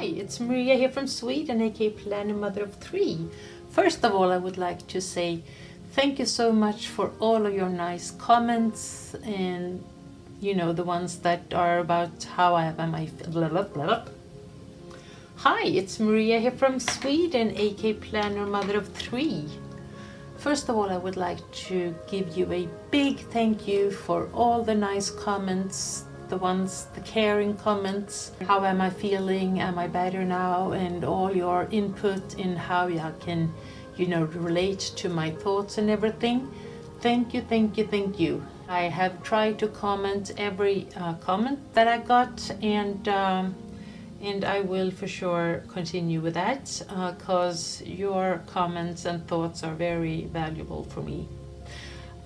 Hi, it's Maria here from Sweden, aka Planner Mother of Three. First of all, I would like to say thank you so much for all of your nice comments and the ones that are about how I have my blah, blah, blah. Hi, it's Maria here from Sweden, aka Planner Mother of Three. First of all, I would like to give you a big thank you for all the nice comments, the caring comments. How am I feeling? Am I better now? And all your input in how I can, relate to my thoughts and everything. Thank you, thank you, thank you. I have tried to comment every comment that I got, and I will for sure continue with that because your comments and thoughts are very valuable for me.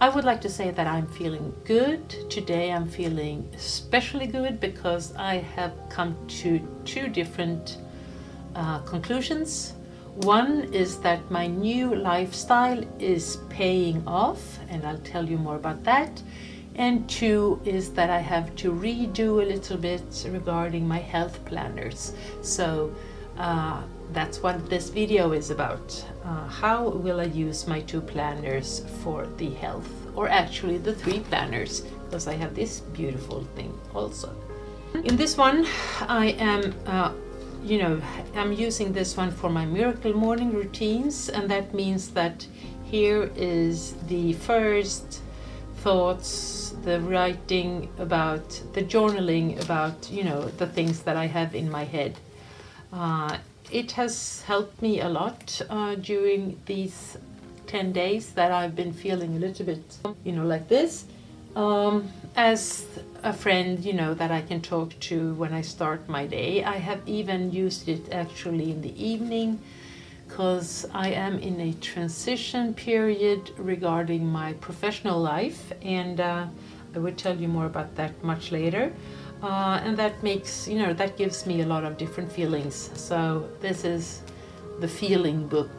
I would like to say that I'm feeling good. Today I'm feeling especially good because I have come to two different conclusions. One is that my new lifestyle is paying off, and I'll tell you more about that. And two is that I have to redo a little bit regarding my health planners. So that's what this video is about. How will I use my two planners for the health, or actually the three planners, because I have this beautiful thing also. In this one, I am, I'm using this one for my miracle morning routines, and that means that here is the first thoughts, the writing about, the journaling about, the things that I have in my head. It has helped me a lot during these 10 days that I've been feeling a little bit, like this. As a friend, that I can talk to when I start my day. I have even used it actually in the evening because I am in a transition period regarding my professional life, and I will tell you more about that much later. And that makes, that gives me a lot of different feelings. So this is the feeling book,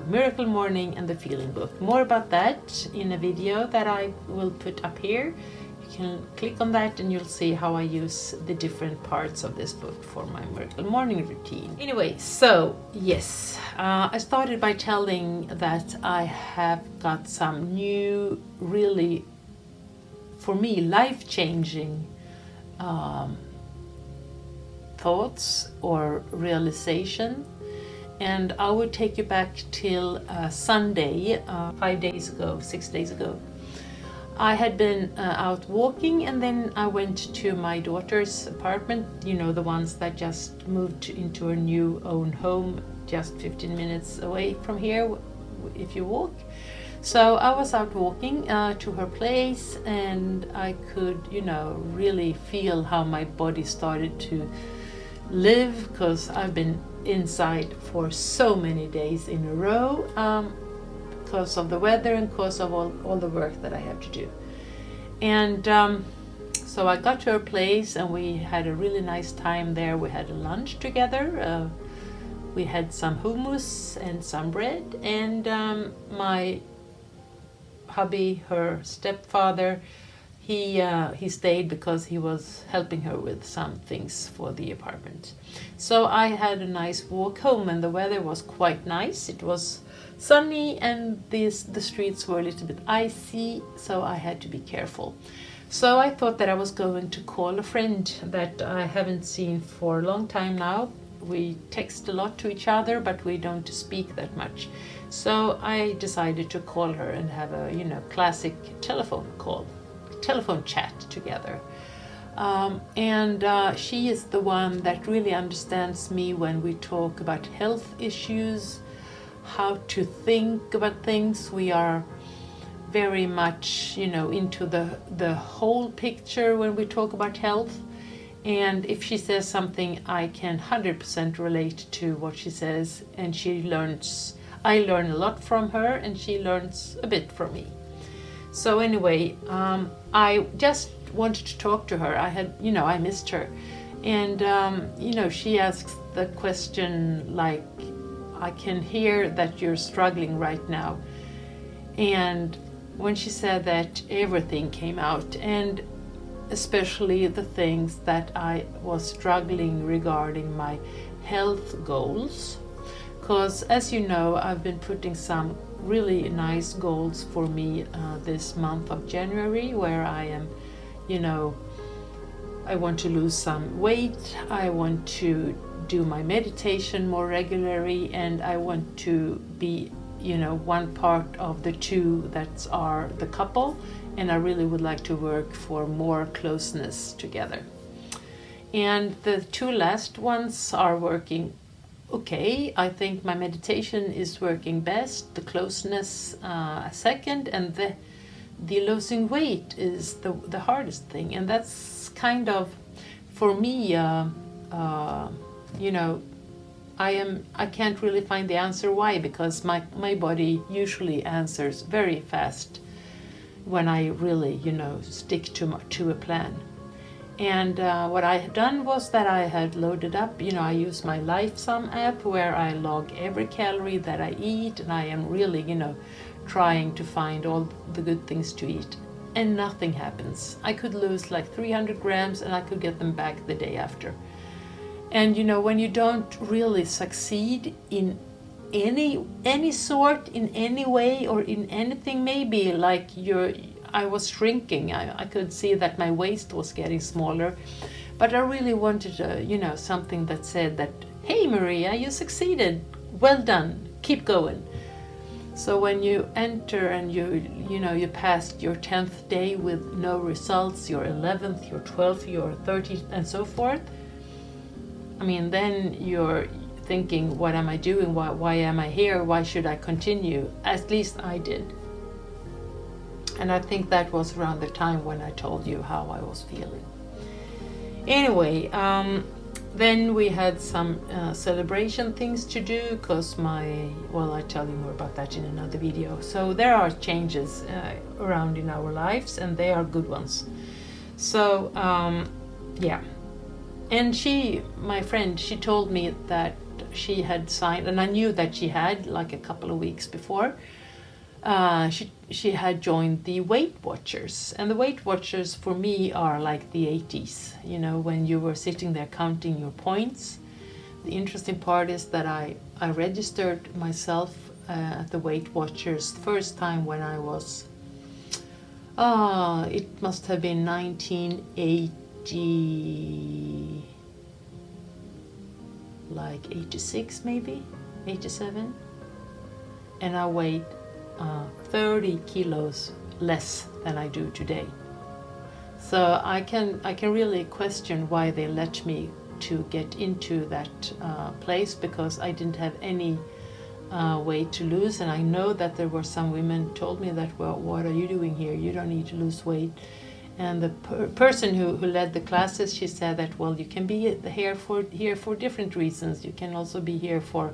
Miracle Morning and the feeling book. More about that in a video that I will put up here. You can click on that and you'll see how I use the different parts of this book for my Miracle Morning routine. Anyway, so yes, I started by telling that I have got some new, really, for me, life-changing thoughts or realization, and I would take you back till Sunday, 6 days ago. I had been out walking, and then I went to my daughter's apartment, the ones that just moved into her new own home just 15 minutes away from here if you walk. So I was out walking to her place, and I could, really feel how my body started to live, because I've been inside for so many days in a row because of the weather and because of all the work that I have to do. And so I got to her place, and we had a really nice time there. We had a lunch together. We had some hummus and some bread, and my hubby, her stepfather, he stayed because he was helping her with some things for the apartment. So I had a nice walk home, and the weather was quite nice. It was sunny, and the streets were a little bit icy, so I had to be careful. So I thought that I was going to call a friend that I haven't seen for a long time now. We text a lot to each other, but we don't speak that much. So I decided to call her and have a, classic telephone chat together. And she is the one that really understands me when we talk about health issues, how to think about things. We are very much, into the whole picture when we talk about health. And if she says something, I can 100% relate to what she says, and I learn a lot from her, and she learns a bit from me. So anyway, I just wanted to talk to her. I missed her. And, she asks the question like, I can hear that you're struggling right now. And when she said that, everything came out. And especially the things that I was struggling regarding my health goals, because as you know, I've been putting some really nice goals for me this month of January, where I am, I want to lose some weight, I want to do my meditation more regularly, and I want to be, one part of the two that are the couple, and I really would like to work for more closeness together. And the two last ones are working okay. I think my meditation is working best, the closeness second, and the losing weight is the hardest thing. And that's kind of, for me, I can't really find the answer why, because my body usually answers very fast when I really, stick to a plan. And what I had done was that I had loaded up, I use my LifeSum app where I log every calorie that I eat, and I am really, trying to find all the good things to eat. And nothing happens. I could lose like 300 grams and I could get them back the day after. And when you don't really succeed in any sort, in any way, or in anything, maybe like I was shrinking. I could see that my waist was getting smaller, but I really wanted something that said that, hey Maria, you succeeded, well done, keep going. So when you enter and you passed your 10th day with no results, your 11th, your 12th, your 30th, and so forth, then you're thinking, what am I doing? Why am I here? Why should I continue? At least I did. And I think that was around the time when I told you how I was feeling. Anyway, then we had some celebration things to do, because I'll tell you more about that in another video. So there are changes around in our lives, and they are good ones. So, yeah. And my friend, she told me that she had signed, and I knew that she had, like a couple of weeks before, she had joined the Weight Watchers. And the Weight Watchers for me are like the 80s, when you were sitting there counting your points. The interesting part is that I registered myself at the Weight Watchers first time when I was, it must have been 1980, like 86 maybe, 87. And I weighed 30 kilos less than I do today. So I can really question why they let me to get into that place, because I didn't have any weight to lose. And I know that there were some women told me that, well, what are you doing here? You don't need to lose weight. And the person who led the classes, she said that, well, you can be here for different reasons. You can also be here for,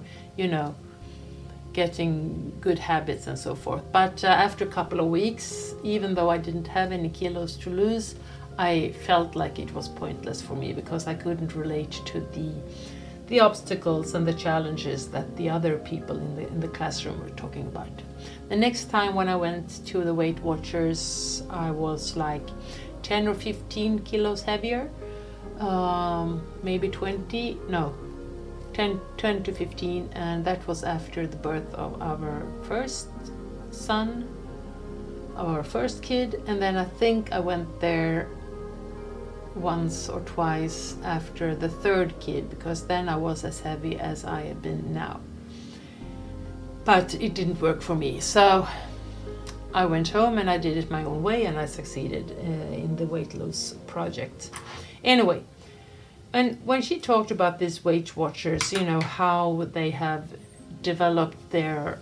getting good habits and so forth. But after a couple of weeks, even though I didn't have any kilos to lose, I felt like it was pointless for me, because I couldn't relate to the obstacles and the challenges that the other people in the classroom were talking about. The next time when I went to the Weight Watchers, I was like 10 or 15 kilos heavier, maybe 20, no, 10 to 15, and that was after the birth of our first son, our first kid. And then I think I went there once or twice after the third kid, because then I was as heavy as I had been now. But it didn't work for me, so I went home and I did it my own way, and I succeeded in the weight loss project. Anyway, and when she talked about these Weight Watchers, how they have developed their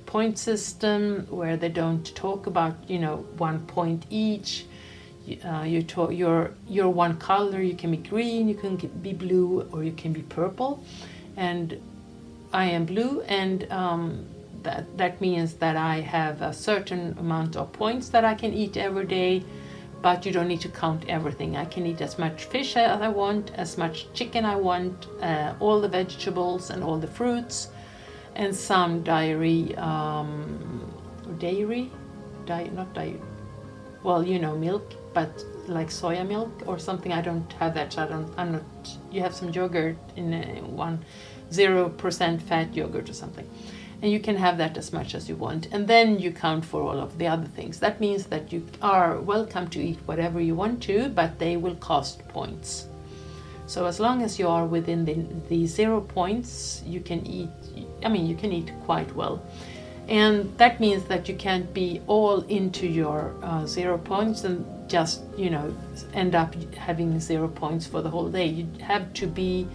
point system, where they don't talk about 1 point each. You're one color. You can be green, you can be blue, or you can be purple. And I am blue, and that means that I have a certain amount of points that I can eat every day. But you don't need to count everything. I can eat as much fish as I want, as much chicken I want, all the vegetables and all the fruits, and some milk, but like soya milk or something. I don't have that, so I'm not. You have some yogurt in 0% fat yogurt or something, and you can have that as much as you want, and then you count for all of the other things. That means that you are welcome to eat whatever you want to, but they will cost points. So as long as you are within the 0 points, you can eat. I mean, you can eat quite well. And that means that you can't be all into your 0 points and just, end up having 0 points for the whole day. You have to be,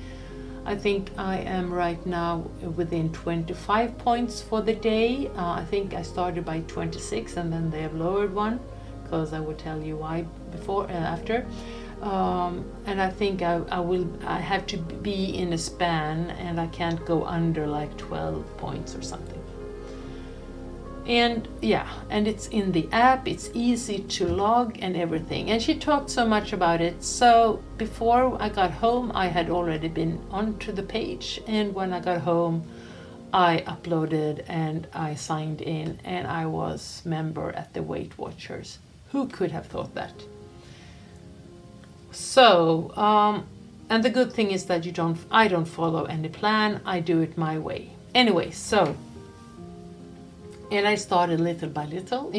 I think I am right now within 25 points for the day. I think I started by 26 and then they have lowered one, because I will tell you why after. And I think I have to be in a span, and I can't go under like 12 points or something. And yeah, and it's in the app, it's easy to log and everything. And she talked so much about it. So before I got home, I had already been onto the page. And when I got home, I uploaded and I signed in, and I was member at the Weight Watchers. Who could have thought that? So, and the good thing is that I don't follow any plan. I do it my way. Anyway, so. And I started little by little,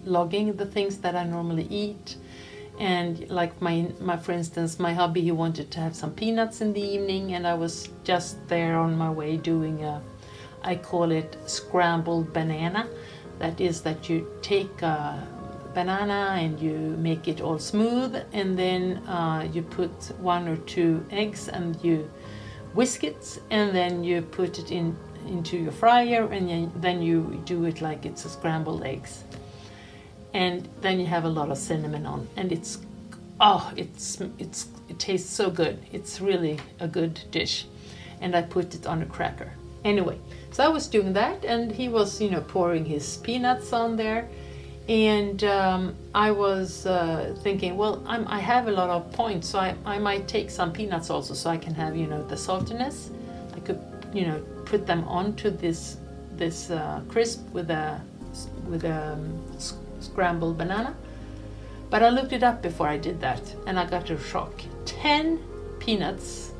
logging the things that I normally eat. And like for instance, my hubby, he wanted to have some peanuts in the evening, and I was just there on my way doing I call it scrambled banana. That is that you take a banana and you make it all smooth, and then you put 1 or 2 eggs and you whisk it, and then you put it into your fryer, and then you do it like it's a scrambled eggs, and then you have a lot of cinnamon on, and it tastes so good. It's really a good dish, and I put it on a cracker. Anyway, so I was doing that, and he was pouring his peanuts on there, and I was thinking, well, I have a lot of points, so I might take some peanuts also, so I can have the saltiness. I could put them onto this crisp with a scrambled banana. But I looked it up before I did that, and I got a shock. 10 peanuts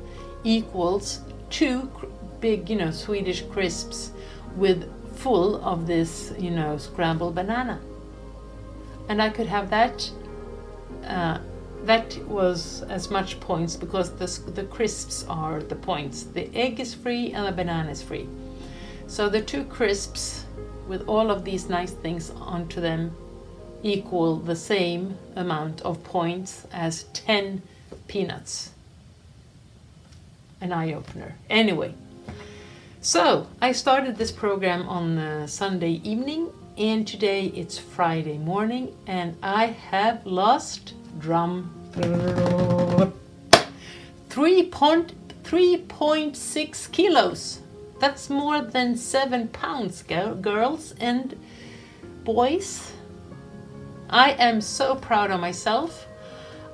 equals 2 big Swedish crisps with full of this scrambled banana, and I could have that. That was as much points, because the crisps are the points. The egg is free and the banana is free. So the 2 crisps with all of these nice things onto them equal the same amount of points as 10 peanuts. An eye-opener. Anyway, so I started this program on Sunday evening, and today it's Friday morning, and I have lost 3.6 kilos. That's more than 7 pounds, girls and boys. I am so proud of myself.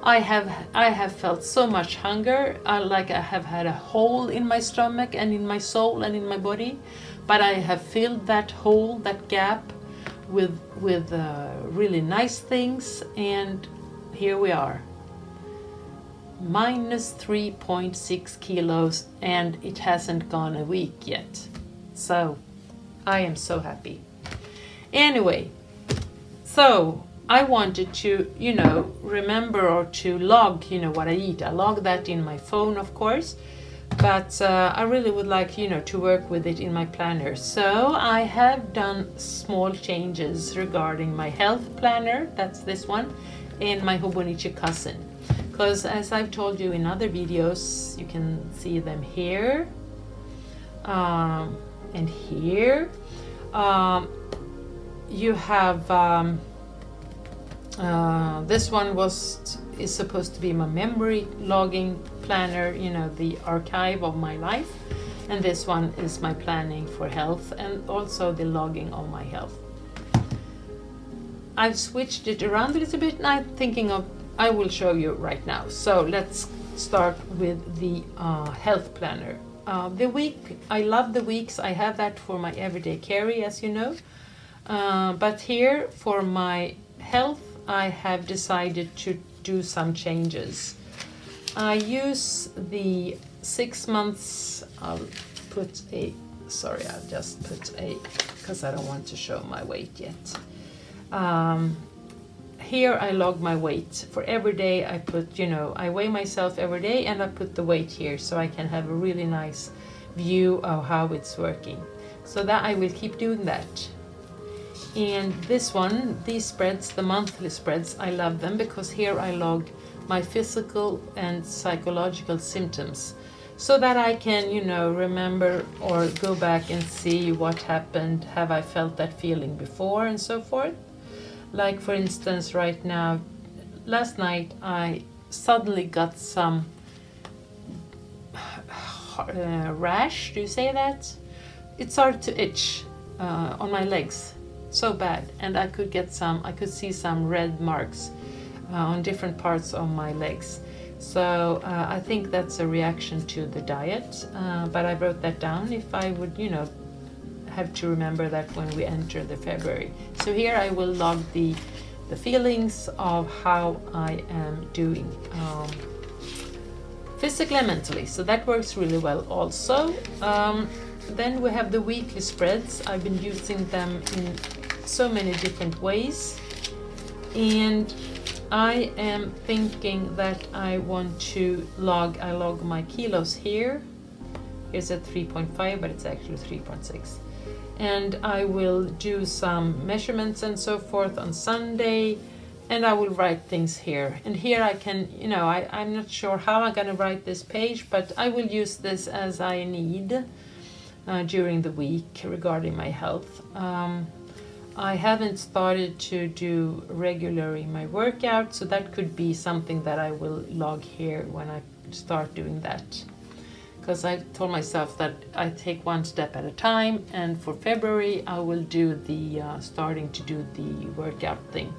I have felt so much hunger, like I have had a hole in my stomach and in my soul and in my body, but I have filled that hole, that gap, with really nice things, and here we are, minus 3.6 kilos, and it hasn't gone a week yet. So I am so happy. Anyway, so I wanted to, remember or to log, what I eat. I log that in my phone, of course, but I really would like, to work with it in my planner. So I have done small changes regarding my health planner, that's this one, and my Hobonichi Cousin. Because as I've told you in other videos, you can see them here and here. You have this one is supposed to be my memory logging planner, the archive of my life, and this one is my planning for health and also the logging of my health. I've switched it around a little bit, and I'm thinking I will show you right now. So let's start with the health planner. The week, I love the weeks. I have that for my everyday carry, as you know. But here for my health, I have decided to do some changes. I use the 6 months, I'll put a, sorry, I'll just put a, because I don't want to show my weight yet. Here I log my weight. For every day I put, you know, I weigh myself every day and I put the weight here so I can have a really nice view of how it's working. So that I will keep doing that. And this one, these spreads, the monthly spreads, I love them because here I log my physical and psychological symptoms so that I can, you know, remember or go back and see what happened, have I felt that feeling before and so forth. Like for instance, right now, last night I suddenly got some rash, do you say that? It started to itch on my legs so bad, and I could see some red marks on different parts of my legs. So I think that's a reaction to the diet, but I wrote that down if I would, you know, have to remember that when we enter the February. So here I will log the feelings of how I am doing physically and mentally. So that works really well also. Then we have the weekly spreads. I've been using them in so many different ways. And I am thinking that I want to I log my kilos here. Here's at 3.5, but it's actually 3.6. And I will do some measurements and so forth on Sunday, and I will write things here. And here I can, you know, I'm not sure how I'm gonna write this page, but I will use this as I need during the week regarding my health. I haven't started to do regularly my workout, so that could be something that I will log here when I start doing that. Because I told myself that I take one step at a time, and for February I will do the starting to do the workout thing,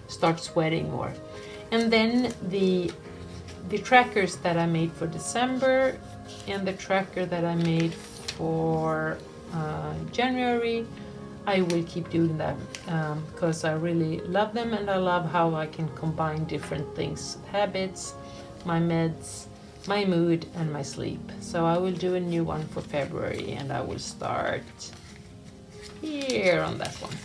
start sweating more. And then the trackers that I made for December and the tracker that I made for January, I will keep doing that because I really love them, and I love how I can combine different things, habits, my meds, my mood and my sleep. So I will do a new one for February, and I will start here on that one.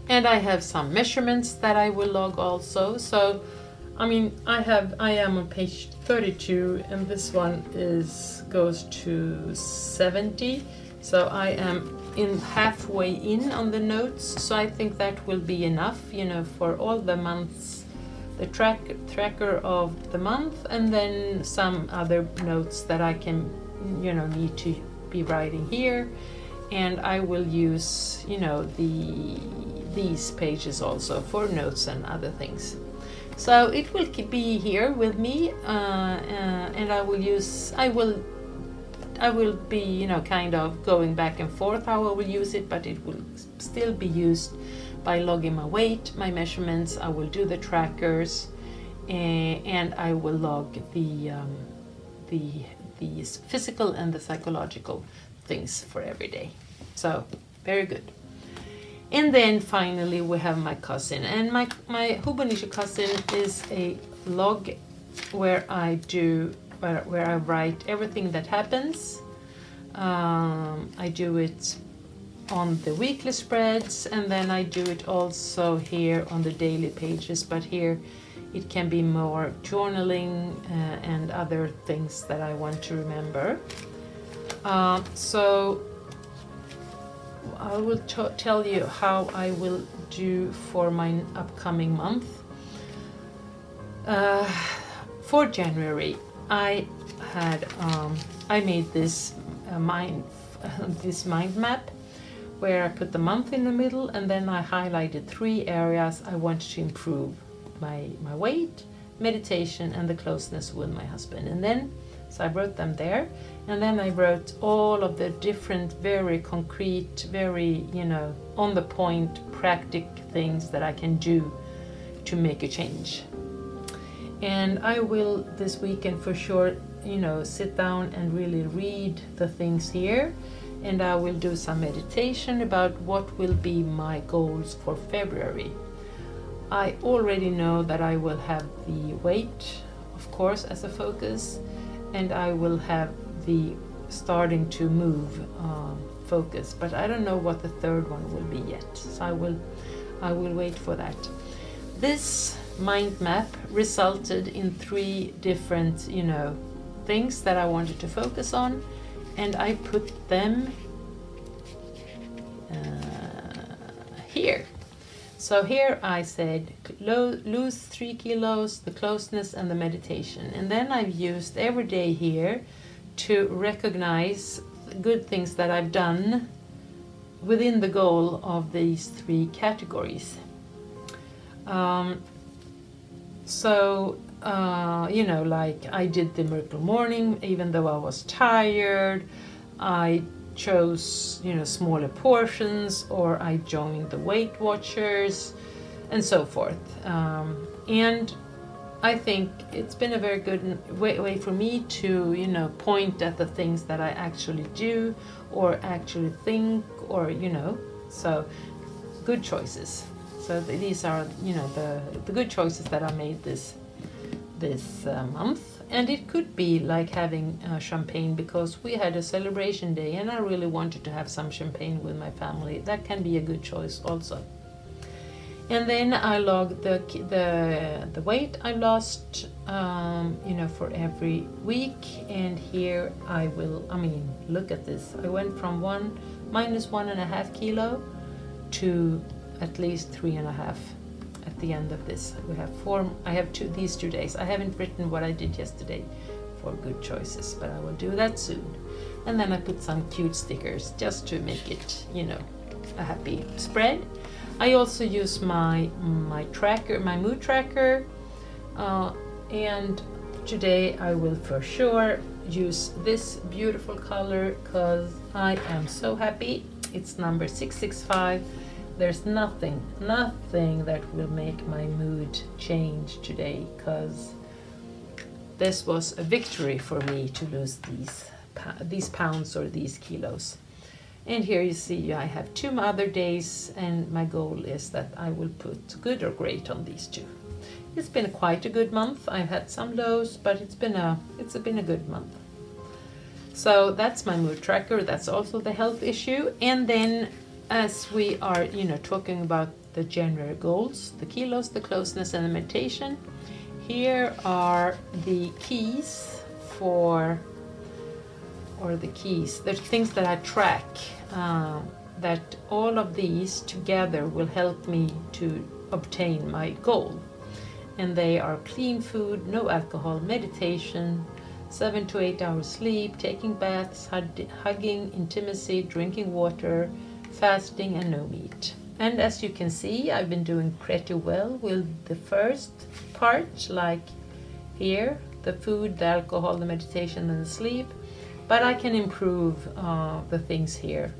And I have some measurements that I will log also. So I mean, I am on page 32, and this one goes to 70. So I am halfway in on the notes. So I think that will be enough, you know, for all the months, the tracker of the month, and then some other notes that I can, you know, need to be writing here. And I will use, you know, these pages also for notes and other things. So it will be here with me, and I will be, you know, kind of going back and forth how I will use it, but it will still be used by logging my weight, my measurements. I will do the trackers, and I will log the physical and the psychological things for every day. So very good. And then finally we have my cousin, and my Hobonichi Cousin is a log where I write everything that happens. I do it on the weekly spreads, and then I do it also here on the daily pages, but here it can be more journaling and other things that I want to remember. So I will tell you how I will do for my upcoming month. For January, I made this mind map where I put the month in the middle, and then I highlighted 3 areas I wanted to improve: my weight, meditation, and the closeness with my husband. And then so I wrote them there, and then I wrote all of the different, very concrete, very, you know, on the point, practical things that I can do to make a change. And I will this weekend for sure, you know, sit down and really read the things here, and I will do some meditation about what will be my goals for February. I already know that I will have the weight, of course, as a focus, and I will have the starting to move focus, but I don't know what the third one will be yet, so I will wait for that. This mind map resulted in 3 different, things that I wanted to focus on, and I put them here. So here I said lose 3 kilos, the closeness, and the meditation. And then I've used every day here to recognize good things that I've done within the goal of these 3 categories. Like I did the miracle morning, even though I was tired. I chose, smaller portions, or I joined the Weight Watchers, and so forth. And I think it's been a very good way for me to, point at the things that I actually do, or actually think, or, so good choices. So these are, the good choices that I made this month. And it could be like having champagne, because we had a celebration day and I really wanted to have some champagne with my family. That can be a good choice also. And then I logged the weight I lost, for every week. And here look at this. I went from minus 1.5 kilo to at least 3.5 at the end of this. I have these 2 days. I haven't written what I did yesterday for good choices, but I will do that soon. And then I put some cute stickers just to make it, a happy spread. I also use my tracker, my mood tracker, and today I will for sure use this beautiful color because I am so happy. It's number 665. There's nothing that will make my mood change today, because this was a victory for me to lose these pounds or these kilos. And here you see I have 2 other days, and my goal is that I will put good or great on these 2. It's been quite a good month. I've had some lows, but it's been a good month. So that's my mood tracker. That's also the health issue. And then as we are, talking about the general goals, the kilos, the closeness, and the meditation, here are the keys the things that I track, that all of these together will help me to obtain my goal. And they are clean food, no alcohol, meditation, 7 to 8 hours sleep, taking baths, hugging, intimacy, drinking water, fasting, and no meat. And as you can see, I've been doing pretty well with the first part, like here, the food, the alcohol, the meditation, and the sleep. But I can improve the things here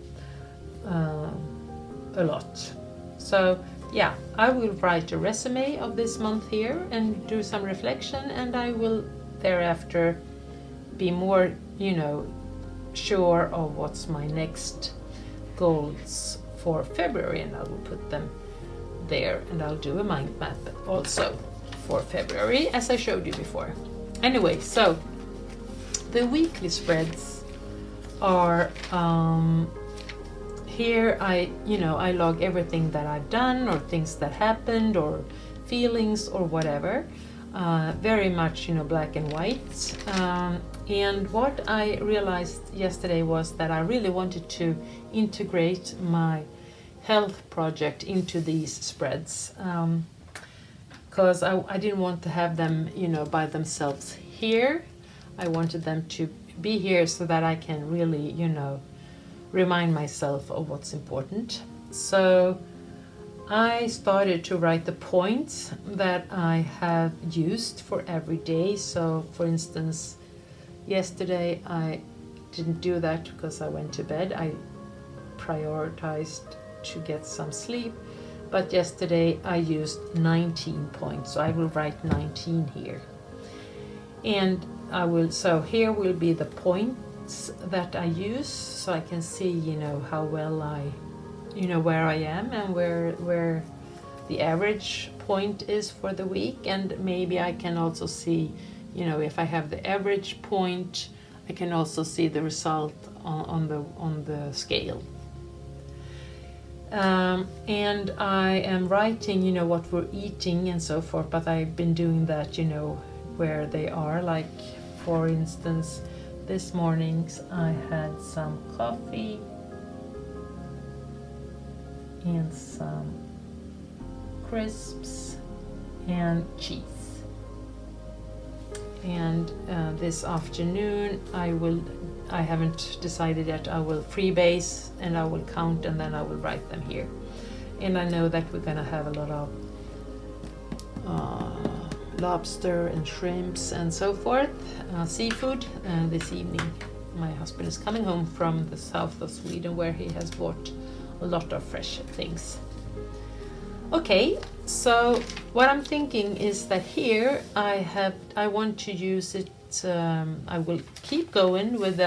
a lot. So yeah, I will write a resume of this month here and do some reflection, and I will thereafter be more, sure of what's my next goals for February, and I will put them there, and I'll do a mind map also for February, as I showed you before. Anyway, so the weekly spreads are here. I log everything that I've done, or things that happened, or feelings, or whatever. Very much, black and white. And what I realized yesterday was that I really wanted to integrate my health project into these spreads, because I didn't want to have them, by themselves here. I wanted them to be here so that I can really, remind myself of what's important. So I started to write the points that I have used for every day. So for instance, yesterday I didn't do that because I went to bed. I prioritized to get some sleep. But yesterday I used 19 points. So I will write 19 here. And so here will be the points that I use, so I can see, how well where I am and where the average point is for the week, and maybe I can also see, you know, if I have the average point, I can also see the result on the scale. And I am writing, you know, what we're eating and so forth, but I've been doing that, you know, where they are. Like, for instance, this morning I had some coffee and some crisps and cheese. And this afternoon I haven't decided yet, I will freebase and I will count and then I will write them here. And I know that we're gonna have a lot of lobster and shrimps and so forth, seafood this evening. My husband is coming home from the south of Sweden, where he has bought a lot of fresh things. Okay, so what I'm thinking is that here I want to use it, I will keep going with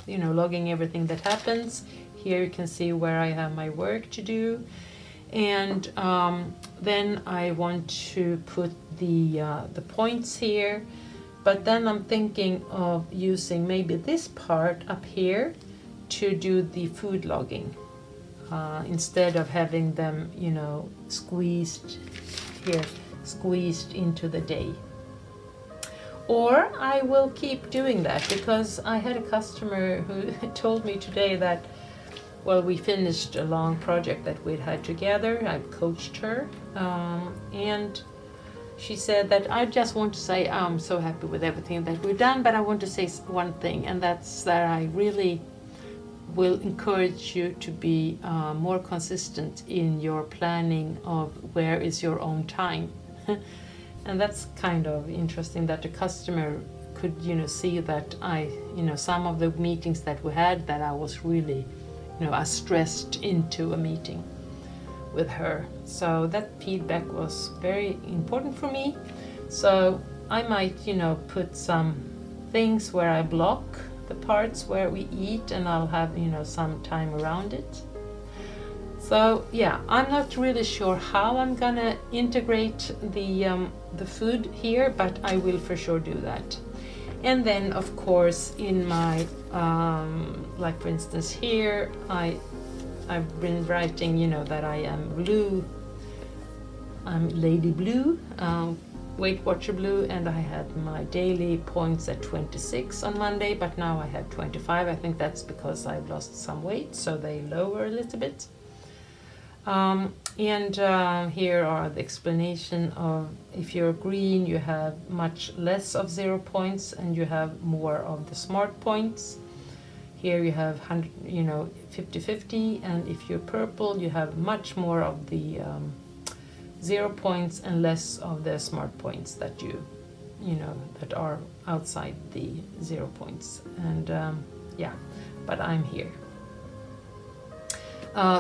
you know, logging everything that happens. Here you can see where I have my work to do, and then I want to put the points here. But then I'm thinking of using maybe this part up here to do the food logging, instead of having them, you know, squeezed into the day. Or I will keep doing that, because I had a customer who told me today that, well, we finished a long project that we'd had together. I've coached her, and she said that I just want to say I'm so happy with everything that we've done, but I want to say one thing, and that's that I really will encourage you to be more consistent in your planning of where is your own time. And that's kind of interesting that the customer could, you know, see that I, you know, some of the meetings that we had, that I was really, you know, I stressed into a meeting with her. So that feedback was very important for me. So I might, you know, put some things where I block the parts where we eat, and I'll have, you know, some time around it. So yeah, I'm not really sure how I'm gonna integrate the food here, but I will for sure do that. And then of course in my like for instance here, I've been writing, you know, that I am blue, I'm Lady Blue, Weight Watcher Blue, and I had my daily points at 26 on Monday, but now I have 25. I think that's because I've lost some weight, so they lower a little bit. Here are the explanation of, if you're green, you have much less of 0 points and you have more of the smart points. Here you have 100, you know, 50-50, and if you're purple, you have much more of the 0 points and less of the smart points that you know, that are outside the 0 points. And yeah, but I'm here.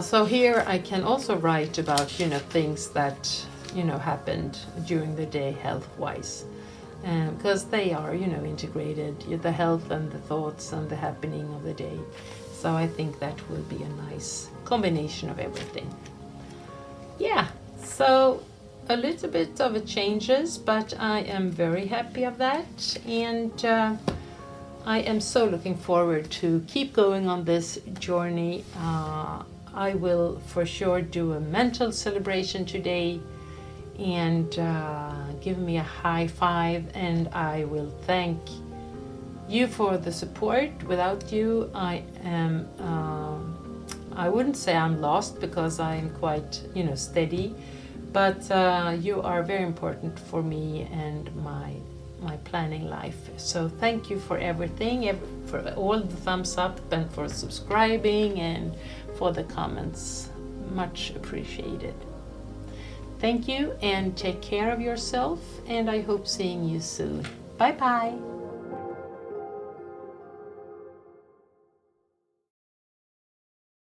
So here I can also write about, you know, things that, you know, happened during the day health-wise, because they are, you know, integrated, the health and the thoughts and the happening of the day. So I think that will be a nice combination of everything. Yeah, so a little bit of a changes, but I am very happy of that, and I am so looking forward to keep going on this journey. I will for sure do a mental celebration today, and give me a high five, and I will thank you for the support. Without you, I am, I wouldn't say I'm lost, because I'm quite, you know, steady, but you are very important for me and my planning life. So thank you for everything, for all the thumbs up, and for subscribing, and for the comments. Much appreciated. Thank you, and take care of yourself, and I hope seeing you soon. Bye bye.